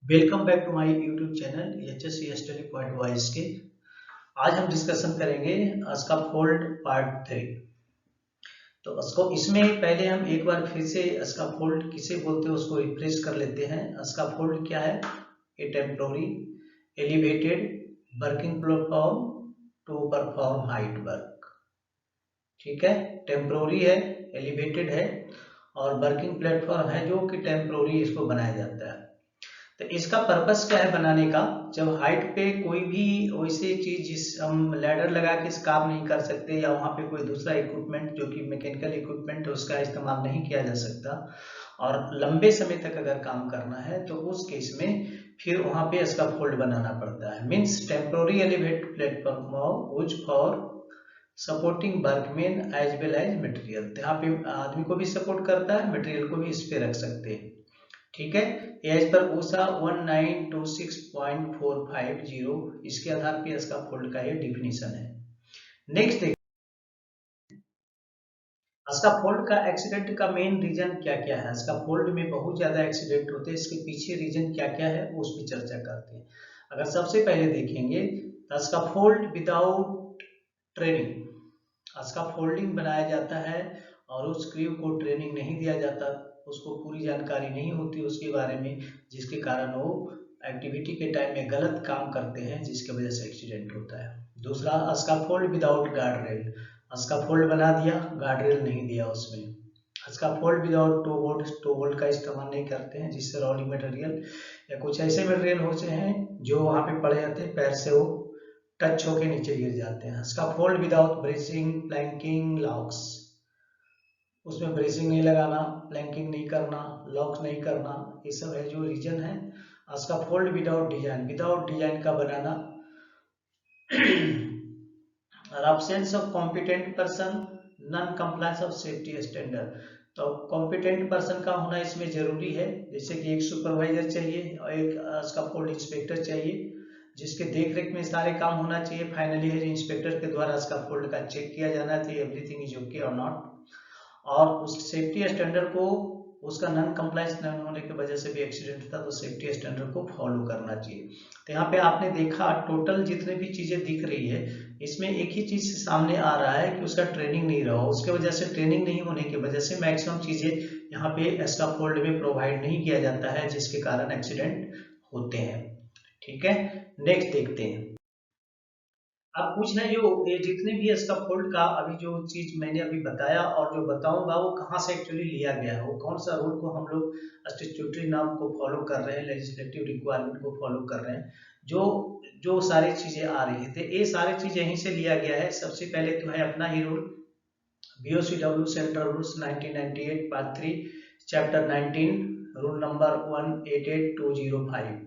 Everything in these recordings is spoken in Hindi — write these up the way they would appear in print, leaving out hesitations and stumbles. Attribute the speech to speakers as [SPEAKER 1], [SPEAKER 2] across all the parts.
[SPEAKER 1] Welcome back to my YouTube channel HSC study point voice के। आज हम डिस्कशन करेंगे स्कैफोल्ड पार्ट 3। तो उसको इसमें पहले हम एक बार फिर से स्कैफोल्ड किसे बोलते हैं उसको रिफ्रेश कर लेते हैं। स्कैफोल्ड क्या है? A temporary elevated working platform to perform height work. ठीक है, टेम्पोररी है, एलिवेटेड है और वर्किंग प्लेटफॉर्म है जो कि टेम्पोररी इसको बनाया जाता है। तो इसका पर्पस क्या है बनाने का? जब हाइट पे कोई भी वैसी चीज जिस हम लैडर लगा के काम नहीं कर सकते या वहां पे कोई दूसरा इक्विपमेंट जो कि मैकेनिकल इक्विपमेंट है उसका इस्तेमाल नहीं किया जा सकता और लंबे समय तक अगर काम करना है तो उस केस में फिर वहां पे इसका फोल्ड बनाना पड़ता है। Means temporary elevate platform use for supporting workman as well as material. यहाँ पे आदमी को भी सपोर्ट करता है, मटेरियल को भी इस पे रख सकते हैं। ठीक है, एज पर ऊषा 1926.450 इसके आधार पे इसका फोल्ड का ये डिफिनीशन है। नेक्स्ट देखिए, इसका फोल्ड का एक्सीडेंट का मेन रीजन क्या क्या है। इसका फोल्ड में बहुत ज्यादा एक्सीडेंट होते हैं, इसके पीछे रीजन क्या क्या है उस पर चर्चा करते हैं। अगर सबसे पहले देखेंगे तो इसका फोल्ड विदाउट ट्रेनिंग, इसका फोल्डिंग बनाया जाता है और उस क्रू को ट्रेनिंग नहीं दिया जाता, उसको पूरी जानकारी नहीं होती उसके बारे में, जिसके कारण वो एक्टिविटी के टाइम में गलत काम करते हैं जिसकी वजह से एक्सीडेंट होता है। दूसरा, scaffold without guard rail, scaffold बना दिया, गार्ड रेल नहीं दिया उसमें। Scaffold without toe bolt, toe bolt का इस्तेमाल नहीं करते हैं जिससे रोलिंग मटेरियल या कुछ ऐसे मटेरियल होते हैं जो वहां पे पड़े जाते हैं, पैर से वो टच होके नीचे गिर जाते हैं। Scaffold without bracing, planking, locks, उसमें ब्रेसिंग नहीं लगाना, प्लैंकिंग नहीं करना, लॉक नहीं करना, ये सब है जो रीजन है। Scaffold without design, without design का बनाना और absence of competent person, non compliance of safety standard। तो कॉम्पिटेंट पर्सन का होना इसमें जरूरी है, जैसे कि एक सुपरवाइजर चाहिए और एक स्कैफोल्ड इंस्पेक्टर चाहिए जिसके देख रेख में सारे काम होना चाहिए। फाइनली है इंस्पेक्टर के द्वारा स्कैफोल्ड का चेक किया जाना चाहिए, एवरीथिंग इज ओके और नॉट, और उस सेफ्टी स्टैंडर्ड को उसका नॉन कंप्लायंस नहीं होने की वजह से भी एक्सीडेंट होता तो सेफ्टी स्टैंडर्ड को फॉलो करना चाहिए। तो यहाँ पे आपने देखा टोटल जितने भी चीजें दिख रही है इसमें एक ही चीज सामने आ रहा है कि उसका ट्रेनिंग नहीं रहा, उसके वजह से ट्रेनिंग नहीं होने की वजह से मैक्सिमम चीजें यहाँ पे स्कैफोल्ड में प्रोवाइड नहीं किया जाता है जिसके कारण एक्सीडेंट होते हैं। ठीक है, नेक्स्ट देखते हैं। अब कुछ है जो ये जितने भी स्कैफोल्ड का अभी जो चीज मैंने अभी बताया और जो बताऊंगा वो कहाँ से एक्चुअली लिया गया है, वो कौन सा रूल को हम लोग स्टैट्यूटरी नॉर्म को फॉलो कर रहे हैं, लेजिस्लेटिव रिक्वायरमेंट को फॉलो कर रहे हैं, जो जो सारी चीजें आ रही है तो ये सारी चीज यहीं से लिया गया है। सबसे पहले तो है अपना ही rule BOCW central rules 1998 part 3 chapter 19 rule number 188205।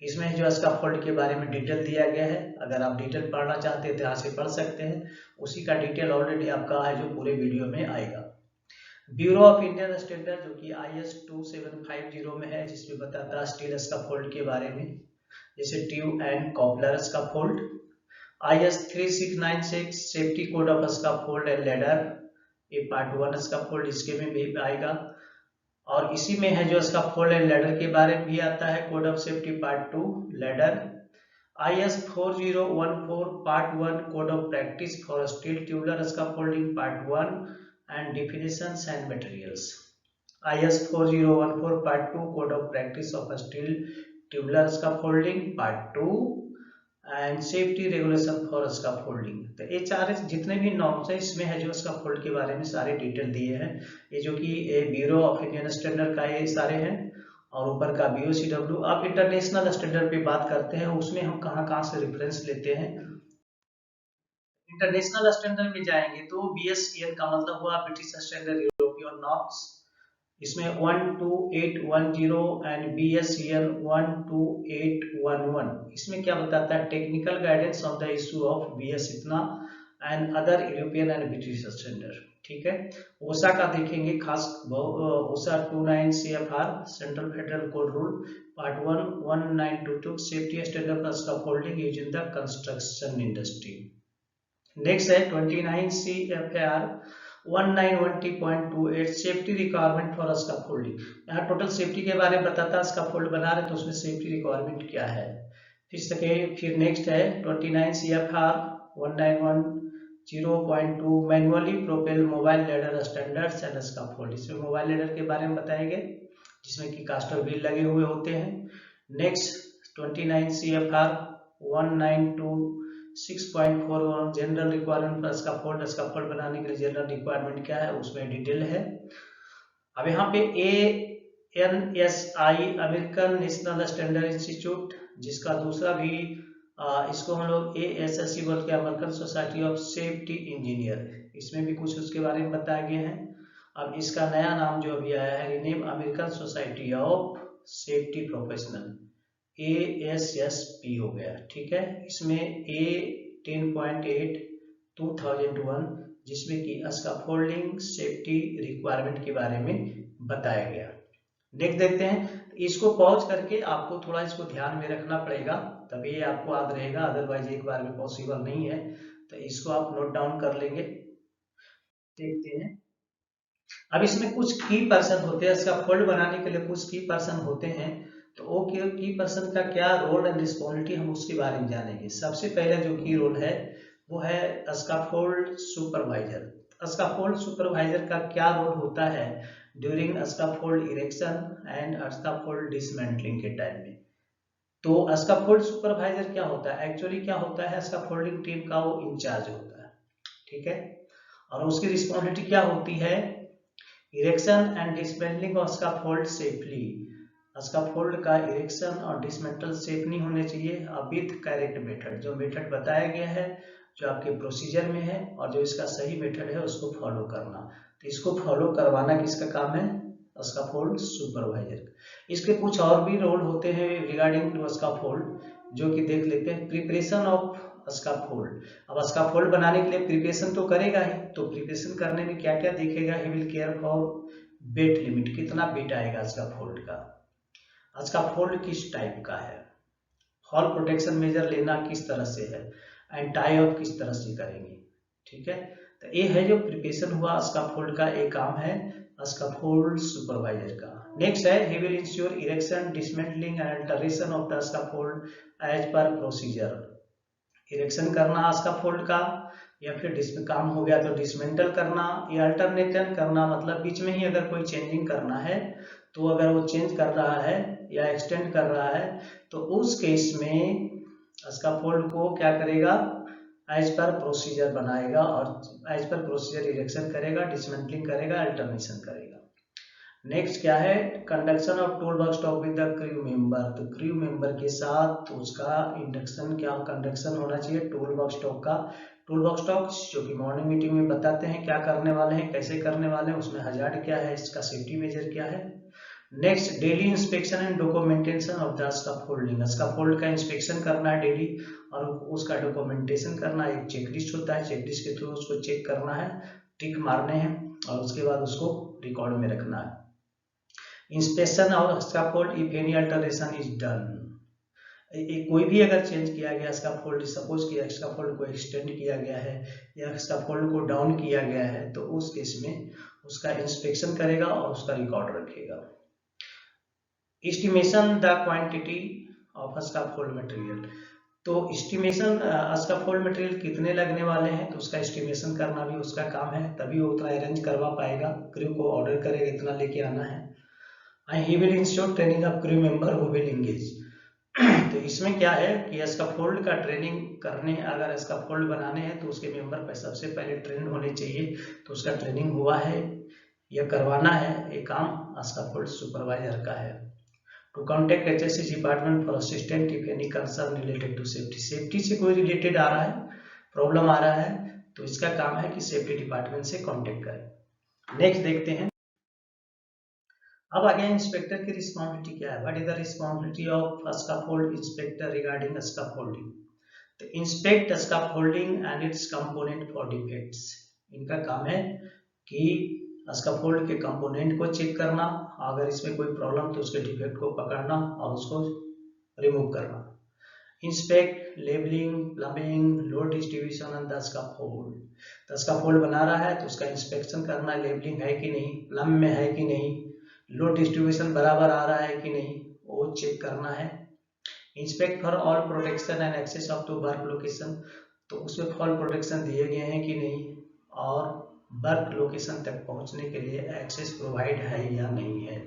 [SPEAKER 1] इसमें जो स्कैफोल्ड के बारे में डिटेल दिया गया है, अगर आप डिटेल पढ़ना चाहते हैं तो यहाँ से पढ़ सकते हैं, उसी का डिटेल ऑलरेडी आपका है जो पूरे वीडियो में आएगा। ब्यूरो ऑफ इंडियन स्टैंडर्ड जो कि IS 2750 में है, जिसमें बताता है स्टील स्कैफोल्ड के बारे में, जैसे tube and coupler scaffold. IS 3696 safety code of scaffold and ladder, ये पार्ट 1 स्कैफोल्ड इसके में भी आएगा। और इसी में है जो स्कैफोल्ड एंड लैडर के बारे में भी आता है, code of safety part 2 ladder. IS 4014 part 1 code of practice for steel tubular scaffolding part 1 and definitions and materials. IS 4014 part 2 code of practice of steel tubular scaffolding part 2 and safety regulation for scaffolding. तो ये चार जितने भी नॉर्म्स है इसमें है जो स्कैफोल्ड के बारे में सारे डिटेल दिए हैं, ये जो कि ब्यूरो ऑफ इंडियन स्टैंडर्ड का ये सारे हैं और ऊपर का BOCW। अब इंटरनेशनल स्टैंडर्ड पे बात करते हैं, उसमें हम कहाँ से रेफरेंस लेते हैं। इंटरनेशनल स्टैंडर्ड में जाएंगे तो BSEN का मतलब हुआ ब्रिटिश स्टैंडर्ड यूरोपियन नॉर्म्स, इसमें 12810 एंड BSEN 12811। इसमें क्या बताता है, technical guidance on the issue of BS इतना and other European and British standard. ठीक है, ओसा का देखेंगे खास, ओसा 29 CFR central federal code rule part 1 1922 safety standard for scaffolding used in the construction industry. Next है 29 CFR 191T.28 safety requirement for scaffolding. यहाँ टोटल सेफ्टी के बारे में बताता है, स्कैफोल्ड बना रहे तो उसमें सेफ्टी रिक्वायरमेंट क्या है। फिर नेक्स्ट है 29 CFR 191.0.2 manually propel mobile ladder standards and scaffold. इसमें मोबाइल लैडर के बारे में बताएंगे जिसमें कि कास्टर व्हील लगे हुए होते हैं। Next 29 CFR 192.6.4 general requirement for scaffold. Scaffold बनाने के लिए जनरल रिक्वायरमेंट क्या है उसमें डिटेल है। अब यहाँ पे ANSI American national standard institute, जिसका दूसरा भी इसको हम लोग ASSE बोल के American society of safety engineer, इसमें भी कुछ उसके बारे में बताया गया है। अब इसका नया नाम जो अभी आया है rename American society of safety professional ASSP हो गया। ठीक है, इसमें A10.8 2001 जिसमें कि स्कैफोल्डिंग सेफ्टी रिक्वायरमेंट के बारे में बताया गया। नेक्स्ट देखते हैं। इसको पॉज करके आपको थोड़ा इसको ध्यान में रखना पड़ेगा तभी ये आपको याद रहेगा, अदरवाइज एक बार में पॉसिबल नहीं है। तो इसको आप नोट डाउन कर लेंगे। देखते हैं। अब इसमें कुछ की पर्सन होते हैं, स्कैफोल्ड बनाने के लिए कुछ की पर्सन होते हैं। तो वो की पर्सन का क्या रोल एंड रिस्पॉन्सिबिलिटी हम उसके बारे में जानेंगे। सबसे पहले जो की रोल है वो है स्कैफोल्ड सुपरवाइजर। स्कैफोल्ड सुपरवाइजर का क्या रोल होता है during scaffold erection and scaffold dismantling के टाइम में। तो स्कैफोल्ड सुपरवाइजर क्या होता है, एक्चुअली क्या होता है, स्कैफोल्डिंग टीम का वो इंचार्ज होता है। ठीक है, और उसकी रिस्पॉन्सिबिलिटी क्या होती है, erection and dismantling of scaffold safely. Scaffold का इरेक्शन और डिसमेंटल सेफ नहीं होने चाहिए विथ करेक्ट मेथड, जो मेथड बताया गया है जो आपके प्रोसीजर में है और जो इसका सही मेथड है उसको फॉलो करना। तो इसको फॉलो करवाना किसका काम है, स्कैफोल्ड सुपरवाइजर। इसके कुछ और भी रोल होते हैं रिगार्डिंग टू स्कैफोल्ड, जो कि देख लेते हैं। Preparation of scaffold. अब स्कैफोल्ड बनाने के लिए प्रिपरेशन तो करेगा ही, तो प्रिपरेशन करने में क्या क्या देखेगा, he will care for wait limit, कितना वेट आएगा स्कैफोल्ड का, स्कैफोल्ड किस टाइप का है, फॉल प्रोटेक्शन मेजर लेना किस तरह से है, एंड टाई ऑफ किस तरह से करेंगे। ठीक है, तो ये है जो प्रिपरेशन हुआ स्कैफोल्ड का, एक काम है स्कैफोल्ड सुपरवाइजर का। नेक्स्ट है he will ensure erection dismantling and alteration of the scaffold as per procedure. Erection करना स्कैफोल्ड का, या फिर काम हो गया तो डिसमेंटल करना, या अल्टरनेशन करना, मतलब बीच में ही अगर कोई चेंजिंग करना है तो अगर वो चेंज कर रहा है या एक्सटेंड कर रहा है तो उस केस में स्कैफोल्ड को क्या करेगा, एज पर प्रोसीजर बनाएगा और एज पर प्रोसीजर इरेक्शन करेगा, डिसमेंटलिंग करेगा, अल्टरनेशन करेगा। नेक्स्ट क्या है, conduction of tool box talk with the crew member. तो क्रू मेंबर के साथ उसका इंडक्शन क्या कंडक्शन होना चाहिए टूल बॉक्स टॉक का। टूल बॉक्स टॉक जो कि मॉर्निंग मीटिंग में बताते हैं क्या करने वाले हैं, कैसे करने वाले हैं, उसमें हजार्ड क्या है, इसका सेफ्टी मेजर क्या है। Next daily inspection and documentation of the scaffolding. Scaffold का इंस्पेक्शन करना है डेली और उसका डॉक्यूमेंटेशन करना, एक चेकलिस्ट होता है, चेकलिस्ट के थ्रू उसको चेक करना है, टिक मारने हैं और उसके बाद उसको रिकॉर्ड में रखना है। Inspection of scaffold if any alteration is done. कोई भी अगर चेंज किया गया स्कैफोल्ड, सपोज कि स्कैफोल्ड को एक्सटेंड किया गया है या स्कैफोल्ड को डाउन किया गया है तो उस केस में उसका इंस्पेक्शन करेगा और उसका रिकॉर्ड रखेगा। Estimation the quantity of scaffold material. तो एस्टिमेशन स्कैफोल्ड मटेरियल कितने लगने वाले हैं तो उसका एस्टिमेशन करना भी उसका काम है, तभी वो उतना अरेंज करवा पाएगा, क्रू को ऑर्डर करेगा इतना लेके आना है। And he will ensure training of crew member who will engage. तो इसमें क्या है कि स्कैफोल्ड का ट्रेनिंग करने, अगर स्कैफोल्ड बनाने हैं तो उसके मेंबर पर सबसे पहले ट्रेन होने चाहिए, तो उसका ट्रेनिंग हुआ है या करवाना है, ये काम स्कैफोल्ड सुपरवाइजर का है। To contact HSE department for assistant if any concern related to safety. Safety से कोई रिलेटेड आ रहा है, प्रॉब्लम आ रहा है तो इसका काम है कि सेफ्टी डिपार्टमेंट से कॉन्टेक्ट करें। नेक्स्ट देखते हैं। अब आगे इंस्पेक्टर की रिस्पॉन्सिबिलिटी क्या है, what is the responsibility of scaffold inspector regarding scaffolding. तो inspect scaffolding and its component for defects. इनका काम है कि स्कैफोल्ड के कंपोनेंट को चेक करना, अगर इसमें कोई प्रॉब्लम तो उसके डिफेक्ट को पकड़ना और उसको रिमूव करना। Inspect, labelling, plumbing, load distribution and the scaffold. The scaffold बना रहा है तो उसका इंस्पेक्शन करना है, लेबलिंग है कि नहीं, प्लम में है कि नहीं, लोड डिस्ट्रीब्यूशन बराबर आ रहा है कि नहीं, वो चेक करना है। Inspect for all protection and access of to work location, तो उसमें फॉल प्रोटेक्शन दिए गए हैं कि नहीं, और वर्क लोकेशन तक पहुंचने के लिए एक्सेस प्रोवाइड है या नहीं है।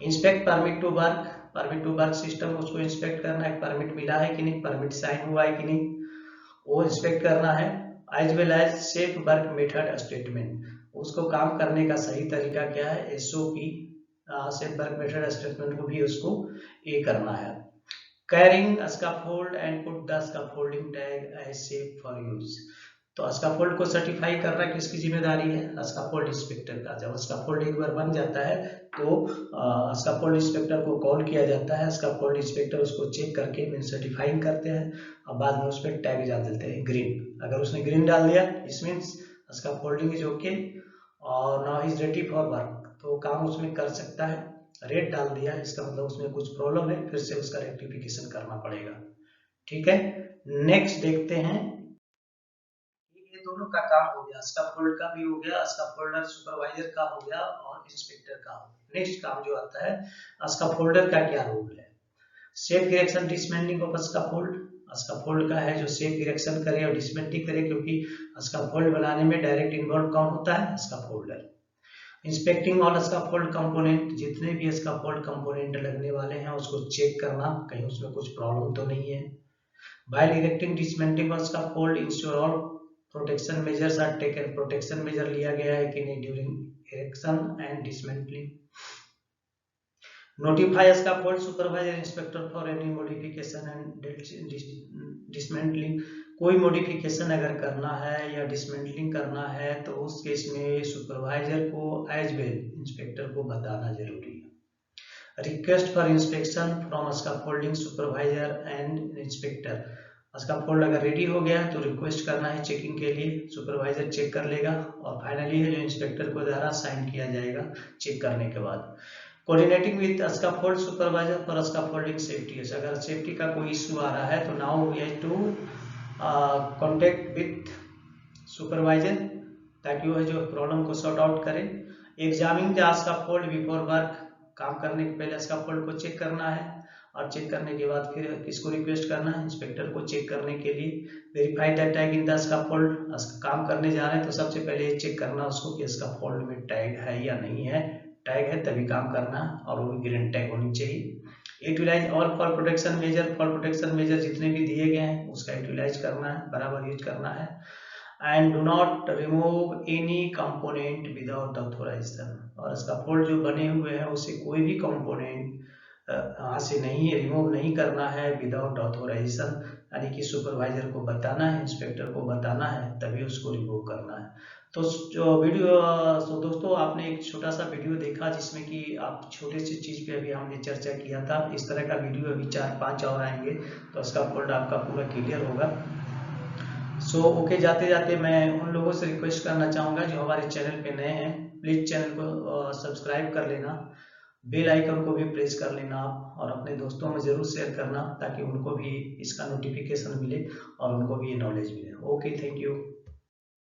[SPEAKER 1] Inspect permit to work, permit to work system, उसको इंस्पेक्ट करना है, परमिट मिला है कि नहीं, परमिट साइन हुआ है कि नहीं, वो इंस्पेक्ट करना है। As well as safe work method statement, उसको काम करने का सही तरीका क्या है, SOP safe work method statement को भी उसको ये करना है। Carrying scaffold and put the scaffolding tag as safe for use, तो स्कैफोल्ड को सर्टिफाई करना किसकी जिम्मेदारी है, स्कैफोल्ड इंस्पेक्टर का। जब स्कैफोल्ड एक बार बन जाता है तो स्कैफोल्ड इंस्पेक्टर को कॉल किया जाता है, स्कैफोल्ड इंस्पेक्टर उसको चेक करके मीन सर्टिफाइंग करते हैं और बाद में उस पर टैग डाल देते हैं ग्रीन। अगर उसने ग्रीन डाल दिया इस मीन्स स्कैफोल्डिंग इज ओके और now is ready for work, तो काम उसमें कर सकता है। रेड डाल दिया इसका मतलब उसमें कुछ प्रॉब्लम है, फिर से उसका रेक्टिफिकेशन करना पड़ेगा। ठीक है, नेक्स्ट देखते हैं। ये दोनों का काम हो गया, स्कैफोल्ड का भी हो गया, स्कैफोल्डर सुपरवाइजर का हो गया और इंस्पेक्टर का हो गया। नेक्स्ट काम जो आता है स्कैफोल्डर का क्या रोल है, safe erection dismantling of scaffold, scaffold का है जो सेफ इरेक्शन करे और डिसमेंटलिंग करे, क्योंकि स्कैफोल्ड बनाने में डायरेक्ट इन्वॉल्व कौन होता है, scaffolder. Inspecting all scaffold component, जितने भी स्कैफोल्ड कंपोनेंट लगने वाले हैं उसको चेक करना कहीं उसमें कुछ प्रॉब्लम तो नहीं है। While erecting dismantling of scaffold, ensure all protection measures are taken, protection measure लिया गया है कि नहीं during erection and dismantling. Notify scaffold supervisor inspector for any modification and dismantling, कोई मॉडिफिकेशन अगर करना है या डिसमेंटलिंग करना है तो उस केस में सुपरवाइजर को एज वेल इंस्पेक्टर को बताना जरूरी है। Request for inspection from scaffolding supervisor and inspector, scaffold अगर रेडी हो गया तो रिक्वेस्ट करना है चेकिंग के लिए, सुपरवाइजर चेक कर लेगा और फाइनली है जो इंस्पेक्टर को द्वारा साइन किया जाएगा चेक करने के बाद। Coordinating with scaffold supervisor for scaffolding safety, अगर सेफ्टी का कोई इशू आ रहा है तो now we have to contact with supervisor ताकि वह जो प्रॉब्लम को सॉर्ट आउट करे। Examine the scaffold before work, काम करने के पहले स्कैफोल्ड को चेक करना है और चेक करने के बाद फिर किसको रिक्वेस्ट करना है, इंस्पेक्टर को चेक करने के लिए। Verify the tag in the scaffold, काम करने जा रहे हैं तो सबसे पहले चेक करना उसको कि स्कैफोल्ड में टैग है या नहीं है, टैग है तभी काम करना और वो ग्रीन टैग होनी चाहिए। Utilise all fall protection measure, fall protection measure जितने भी दिए गए हैं उसका यूटिलाइज करना है, बराबर यूज करना है। And do not remove any component without authorisation, और स्कैफोल्ड जो बने हुए हैं उसे कोई भी कंपोनेंट यहाँ से नहीं रिमूव नहीं करना है विदाउट ऑथोराइजेशन, यानी कि सुपरवाइजर को बताना है, इंस्पेक्टर को बताना है तभी उसको रिमूव करना है। तो जो वीडियो तो दोस्तों आपने एक छोटा सा वीडियो देखा जिसमें कि आप छोटे से चीज़ पे अभी हमने चर्चा किया था, इस तरह का वीडियो अभी 4-5 और आएंगे तो स्कैफोल्ड आपका पूरा क्लियर होगा। सो ओके, जाते जाते मैं उन लोगों से रिक्वेस्ट करना चाहूँगा जो हमारे चैनल पे नए हैं, प्लीज़ चैनल को सब्सक्राइब कर लेना, बेल आइकन को भी प्रेस कर लेना आप और अपने दोस्तों में ज़रूर शेयर करना ताकि उनको भी इसका नोटिफिकेशन मिले और उनको भी ये नॉलेज मिले। Okay, thank you.